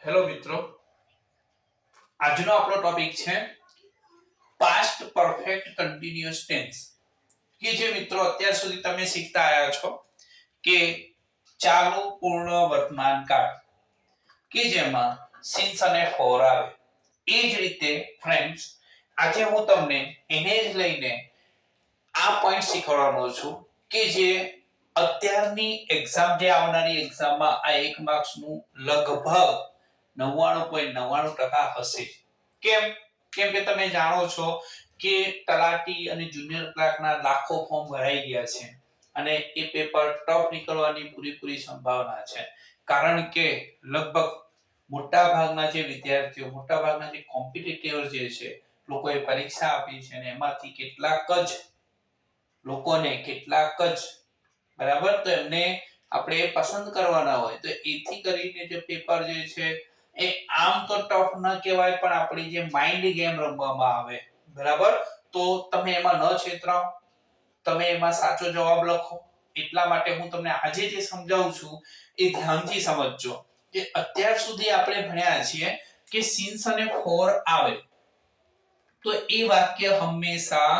Hello મિત્રો, આજનો આપણો ટોપિક છે પાસ્ટ પરફેક્ટ કન્ટિન્યુઅસ ટેન્સ કે જે મિત્રો અત્યાર સુધી તમે શીખતા આવ્યા છો કે ચાલુ પૂર્ણ વર્તમાન કાળ કે જેમાં સિન્સ અને ફોર આવે. એ જ રીતે ફ્રેન્ડ્સ, આજે હું તમને એને જ લઈને આ પોઈન્ટ શીખવાડવાનો છું કે જે અત્યારની એક્ઝામ, જે આવનારી એક્ઝામમાં આ 1 માર્ક્સનું લગભગ 99.99% હશે. કેમ? કેમ કે તમે જાણો છો કે તલાટી અને જુનિયર ક્લાર્કના લાખો ફોર્મ ભરાઈ ગયા છે અને એ પેપર ટફ નીકળવાની પૂરેપૂરી સંભાવના છે. કારણ કે લગભગ મોટા ભાગના જે વિદ્યાર્થીઓ, મોટા ભાગના જે કોમ્પિટિટર જે છે, લોકોએ પરીક્ષા આપી છે અને એમાંથી કેટલાક જ બરાબર, તો એમને આપણે પસંદ કરવાના હોય, તો એથી કરીને જે પેપર જે છે એ આમ તો ટફ ન કહેવાય, પણ આપણી જે માઇન્ડ ગેમ રમવામાં આવે, બરાબર. તો તમે એમાં ન છેતરાઓ, તમે એમાં સાચો જવાબ લખો. એટલા માટે હું તમને આજે જે સમજાવું છું એ ધ્યાનથી સમજજો કે અત્યાર સુધી આપણે ભણ્યા છીએ કે સિન્સ અને ફોર આવે તો એ વાક્ય હંમેશા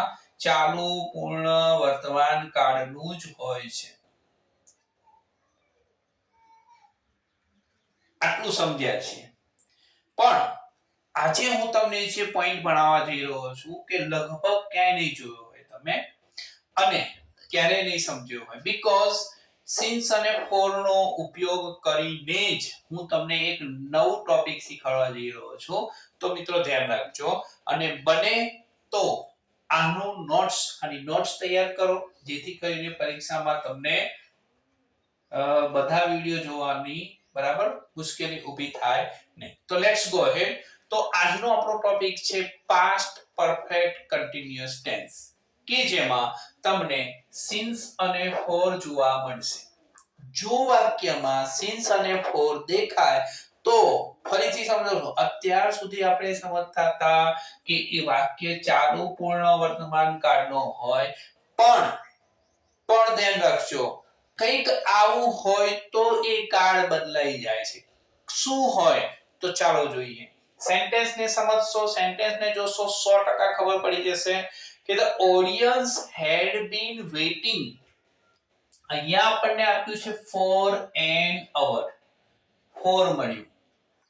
ચાલુ પૂર્ણ વર્તમાન કાળનું જ હોય છે. આટલું સમજ્યા છીએ. પણ આજે હું તમને જે પોઈન્ટ ભણાવવા જઈ રહ્યો છું કે લગભગ ક્યાંય નહીં જોયો હોય તમે અને ક્યારે નહીં સમજ્યો હોય, બીકોઝ સિન્સ અને ફોર નો ઉપયોગ કરીને જ હું તમને એક નવું ટોપિક શીખવાડવા જઈ રહ્યો છું. તો મિત્રો ધ્યાન રાખજો અને બને તો આનું નોટ્સ તૈયાર કરો, જેથી કરીને પરીક્ષામાં તમને બધા વિડિયો જોવાની બરાબર મુશ્કેલી ઊભી થાય નહીં. તો લેટ્સ ગો અહેડ. તો આજનો આપણો ટોપિક છે પાસ્ટ પરફેક્ટ કન્ટિન્યુઅસ ટેન્સ કે જેમાં તમને સિન્સ અને ફોર જોવા મળશે. જો વાક્યમાં સિન્સ અને ફોર દેખાય તો ફરીથી સમજો, અત્યાર સુધી આપણે સમજતા હતા કે એ વાક્ય ચાલુ પૂર્ણ વર્તમાન કાળનો હોય, પણ ધ્યાન રાખજો કંઈક આવું હોય તો એ કાળ બદલાઈ જાય છે. શું હોય? તો ચાલો જોઈએ. સેન્ટેન્સ ને સમજશો, સેન્ટેન્સ ને જોશો, 100% ખબર પડી જશે કે the audience had been waiting. અહીંયા આપણને આપ્યું છે for an hour. for મળ્યું,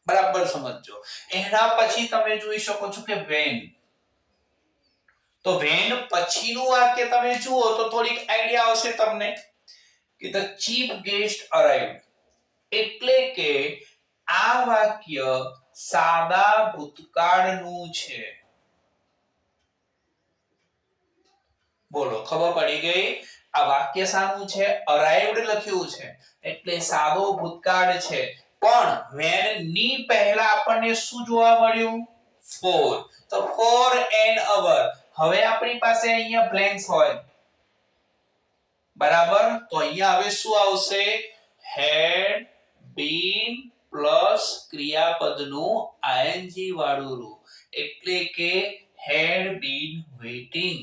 બરાબર સમજજો. એના પછી તમે જોઈ શકો છો કે when. તો when પછીનું વાક્ય તમે જુઓ તો થોડીક આઈડિયા આવશે તમને કે the chief guest arrived. એટલે કે આ વાક્ય સાદા ભૂતકાળનું છે. બોલો, ખબર પડી ગઈ? આ વાક્ય શાનું છે? અરાઇવ્ડ લખ્યું છે એટલે સાદો ભૂતકાળ છે. પણ when ની પહેલા આપણને શું જોવા મળ્યું? for. તો for an hour. હવે આપણી પાસે અહીંયા બ્લેન્ક્સ હોય, બરાબર. તો અહીંયા હવે શું આવશે? had been પ્લસ ક્રિયાપદનું ing વાળું રૂપ, એટલે કે had been waiting.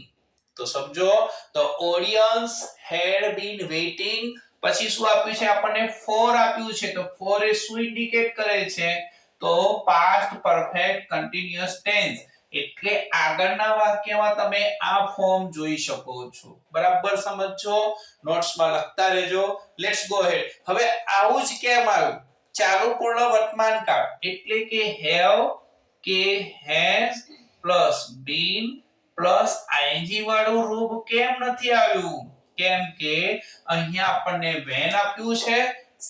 તો સમજો, the audience had been waiting. પછી શું આપ્યું છે? આપણને for આપ્યું છે. તો for એ શું ઇન્ડિકેટ કરે છે? તો past perfect continuous tense. એટલે આગળના વાક્યમાં તમે આ ફોર્મ જોઈ શકો છો. બરાબર સમજો, નોટ્સમાં લખતા રહેજો. Let's go ahead. હવે આવું જ કેમ આવ્યું? ચાલુ પૂર્ણ વર્તમાન કાળ એટલે કે have કે has plus been plus ing વાળું રૂપ કેમ નથી આવ્યું? કેમ કે અહીંયા આપણને when આપ્યું છે,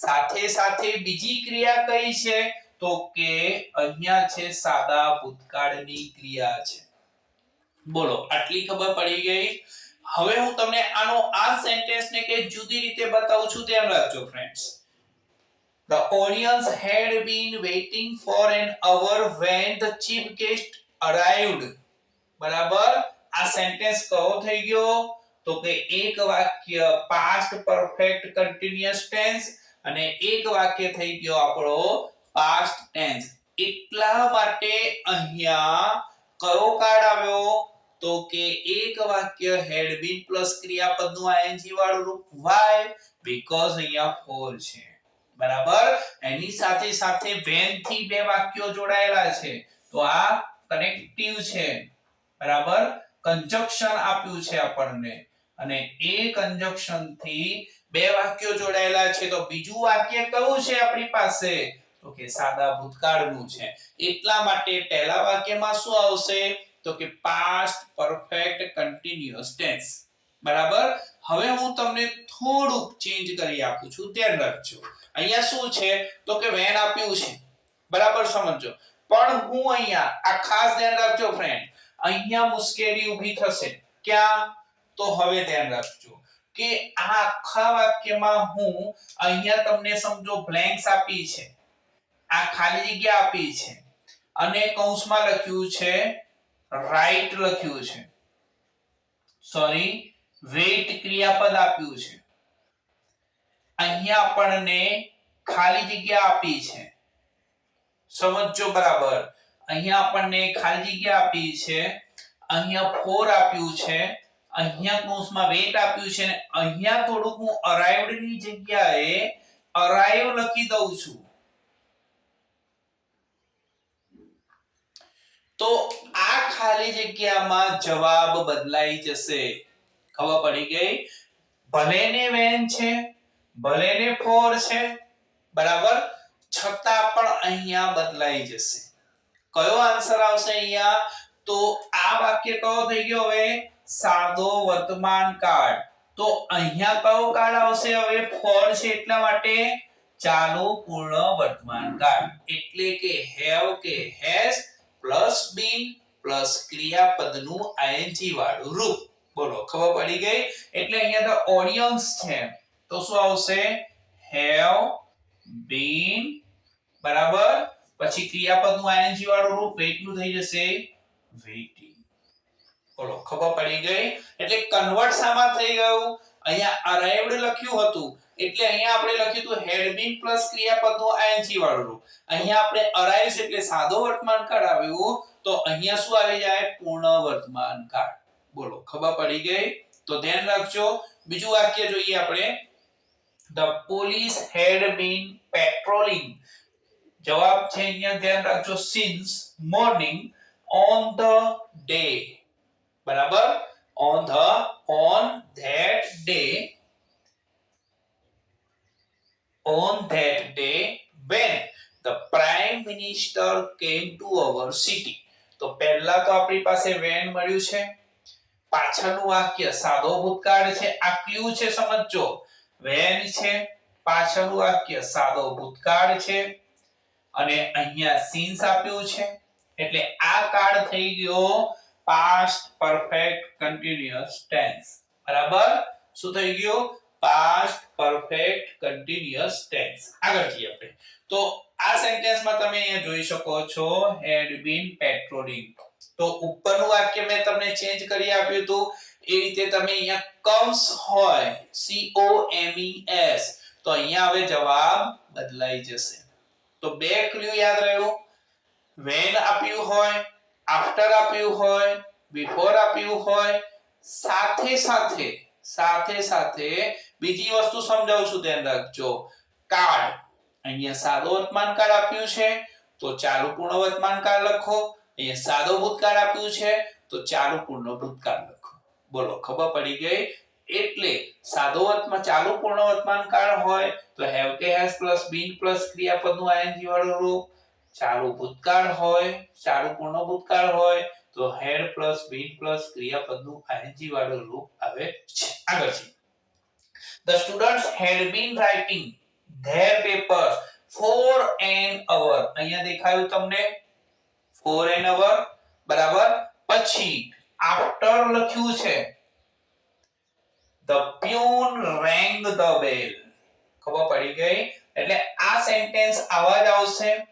સાથે સાથે બીજી ક્રિયા કઈ છે? તો કે અહીંયા છે સાદા ભૂતકાળની ક્રિયા છે. બોલો, આટલી ખબર પડી ગઈ? હવે હું તમને આનો આ સેન્ટેન્સ ને કે જુદી રીતે બતાવું છું, ધ્યાન રાખજો friends. The audience had been waiting for an hour when the chief guest arrived. બરાબર. આ સેન્ટેન્સ કયો થઈ ગયો? તો કે એક વાક્ય પાસ્ટ પરફેક્ટ કન્ટિન્યુઅસ ટેન્સ અને એક વાક્ય થઈ ગયો આપણો પાસ્ટ ટેન્સ. એટલા માટે અહીંયા કયો કાળ આવ્યો? તો કે એક વાક્ય had been પ્લસ ક્રિયાપદનું ing વાળું રૂપ. why? because અહીંયા for છે. બરાબર એની સાથે સાથે when થી બે વાક્યો જોડાયેલા છે તો આ કનેક્ટિવ છે બરાબર કંજક્શન આપ્યું છે આપણને અને એ કંજક્શન થી બે વાક્યો જોડાયેલા છે તો બીજું વાક્ય કયું છે આપણી પાસે તો કે સાદા ભૂતકાળનું છે એટલા માટે પહેલા વાક્યમાં શું આવશે તો કે past perfect continuous tense બરાબર હવે હું તમને થોડુંક ચેન્જ કરી આપું છું ધ્યાન રાખજો અહીંયા શું છે તો કે when આપ્યું છે બરાબર સમજો પણ હું અહીંયા આ ખાસ ધ્યાન રાખજો ફ્રેન્ડ અહીંયા મુશ્કેલી ઊભી થશે ક્યાં તો હવે ધ્યાન રાખજો કે આ આખા વાક્યમાં હું અહીંયા તમને સમજો બ્લેન્ક્સ આપી છે આ ખાલી જગ્યા આપી છે અને કૌંસમાં લખ્યું છે રાઈટ લખ્યું છે સોરી વેઇટ ક્રિયાપદ આપ્યું છે અહીંયા આપણને ખાલી જગ્યા આપી છે સમજો બરાબર અહીંયા આપણને ખાલી જગ્યા આપી છે અહીંયા ફોર આપ્યું છે અહીંયા કૌંસમાં વેઇટ આપ્યું છે અને અહીંયા થોડુંક હું અરાઇવ્ડ ની જગ્યાએ અરાઇવ લખી દઉં છું તો આ ખાલી જગ્યામાં જવાબ બદલાઈ જશે ખબર પડી ગઈ ભલે ને when છે ભલે ને for છે બરાબર છતાં પણ અહીંયા બદલાઈ જશે કયો આન્સર આવશે અહીંયા તો આ વાક્ય કયો થઈ ગયો હવે સાદો વર્તમાન કાળ તો અહીંયા કયો કાળ આવશે હવે for છે એટલા માટે ચાલુ પૂર્ણ વર્તમાન કાળ એટલે કે have કે has પ્લસ been પ્લસ ક્રિયાપદનું ing વાળું રૂપ બોલો ખબર પડી ગઈ એટલે અહીંયા તો ઓડિયન્સ છે તો શું આવશે have been બરાબર પછી ક્રિયાપદનું ing વાળું રૂપ wait નું થઈ જશે waiting બોલો ખબર પડી ગઈ એટલે કન્વર્ટ સામાં થઈ ગયું અહીંયા arrived લખ્યું હતું એટલે અહીંયા આપણે લખ્યું હતું had been પ્લસ ક્રિયાપદનું ing વાળું રૂપ અહીંયા આપણે arrives એટલે સાદો વર્તમાન કાળ આવ્યું તો અહીંયા શું આવી જાય પૂર્ણ વર્તમાન કાળ બોલો ખબર પડી ગઈ તો ધ્યાન રાખજો બીજું વાક્ય જોઈએ આપણે the police had been patrolling જવાબ છે અહીંયા ધ્યાન રાખજો since morning on the day બરાબર on that day when the prime minister came to our city તો પહેલા તો આપણી પાસે when મળ્યું છે પાછળનું વાક્ય સાદો ભૂતકાળ છે આ ક્યુ છે સમજો when છે પાછળનું વાક્ય સાદો ભૂતકાળ છે અને અહીંયા since આપ્યું છે એટલે આ કાળ થઈ ગયો past perfect continuous tense બરાબર શું થઈ ગયું past perfect continuous tense આગળ જઈએ આપણે તો આ સેન્ટેન્સમાં તમે અહીંયા જોઈ શકો છો had been patrolling તો ઉપરનું વાક્ય મેં તમને ચેન્જ કરી આપ્યું હતું એ રીતે તમે અહીંયા comes હોય COMES તો અહીંયા હવે જવાબ બદલાઈ જશે તો બે ક્લુ યાદ રહ્યું when આપ્યું હોય after આપ્યું હોય before આપ્યું હોય સાથે સાથે બીજી વસ્તુ સમજાવું છું ધ્યાન રાખજો કાળ અહીંયા સાદો વર્તમાન કાળ આપ્યું છે તો ચાલુ પૂર્ણ વર્તમાન કાળ લખો અહીંયા સાદો ભૂતકાળ આપ્યું છે તો ચાલુ પૂર્ણ ભૂતકાળ લખો બોલો ખબર પડી ગઈ એટલે સાદો ચાલુ પૂર્ણ વર્તમાન કાળ હોય તો have કે has પ્લસ been પ્લસ ક્રિયાપદનું ing વાળું રૂપ ચાલુ ભૂતકાળ હોય ચાલુ પૂર્ણ ભૂતકાળ હોય તો had પ્લસ been પ્લસ ક્રિયાપદનું ing વાળું રૂપ આવે છે આગળ છે the students had been writing their papers for an hour અહીંયા દેખાયું તમને for an hour બરાબર પછી after લખ્યું છે the peon rang the bell ખબર પડી ગઈ એટલે આ સેન્ટેન્સ આવા જ આવશે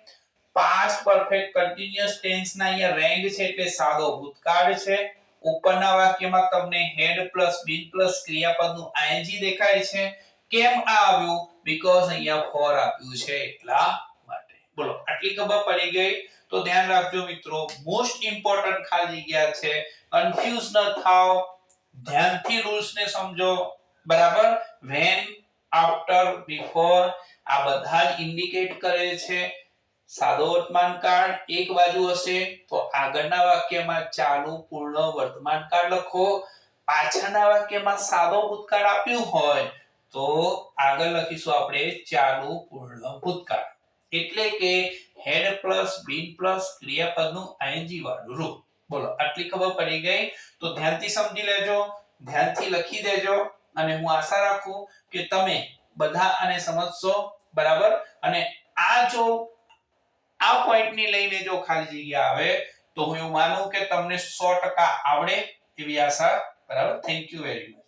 past perfect continuous tense ના અહીંયા rang છે એટલે સાદો ભૂતકાળ છે ઉપરના વાક્યમાં તમને had plus been plus ક્રિયાપદનું ing દેખાય છે કેમ આ આવ્યું because અહીંયા for આપ્યું છે એટલા માટે બોલો આટલી ખબર પડી ગઈ તો ધ્યાન રાખજો મિત્રો મોસ્ટ ઇમ્પોર્ટન્ટ ખાલી જગ્યા છે કન્ફ્યુઝ ન થાઓ ધ્યાનથી રૂલ્સ ને સમજો બરાબર when after before આ બધા જ ઇન્ડિકેટ કરે છે સાદો વર્તમાન કાળ એક બાજુ હશે તો આગળના વાક્યમાં ચાલુ પૂર્ણ વર્તમાન કાળ લખો. પાછળના વાક્યમાં સાદો ભૂતકાળ આપ્યું હોય તો આગળ લખીશું આપણે ચાલુ પૂર્ણ ભૂતકાળ. એટલે કે had plus bin plus ક્રિયાપદનું ING વાળું રૂપ. બોલો આટલી ખબર પડી ગઈ? તો ધ્યાનથી સમજી લેજો, ધ્યાનથી લખી દેજો અને હું આશા રાખું કે તમે બધા આને સમજશો. બરાબર? અને આ પોઈન્ટની લઈને જો ખાલી જગ્યા આવે તો હું એવું માનું કે તમને 100% આવડે એવી આશા. બરાબર? Thank you very much.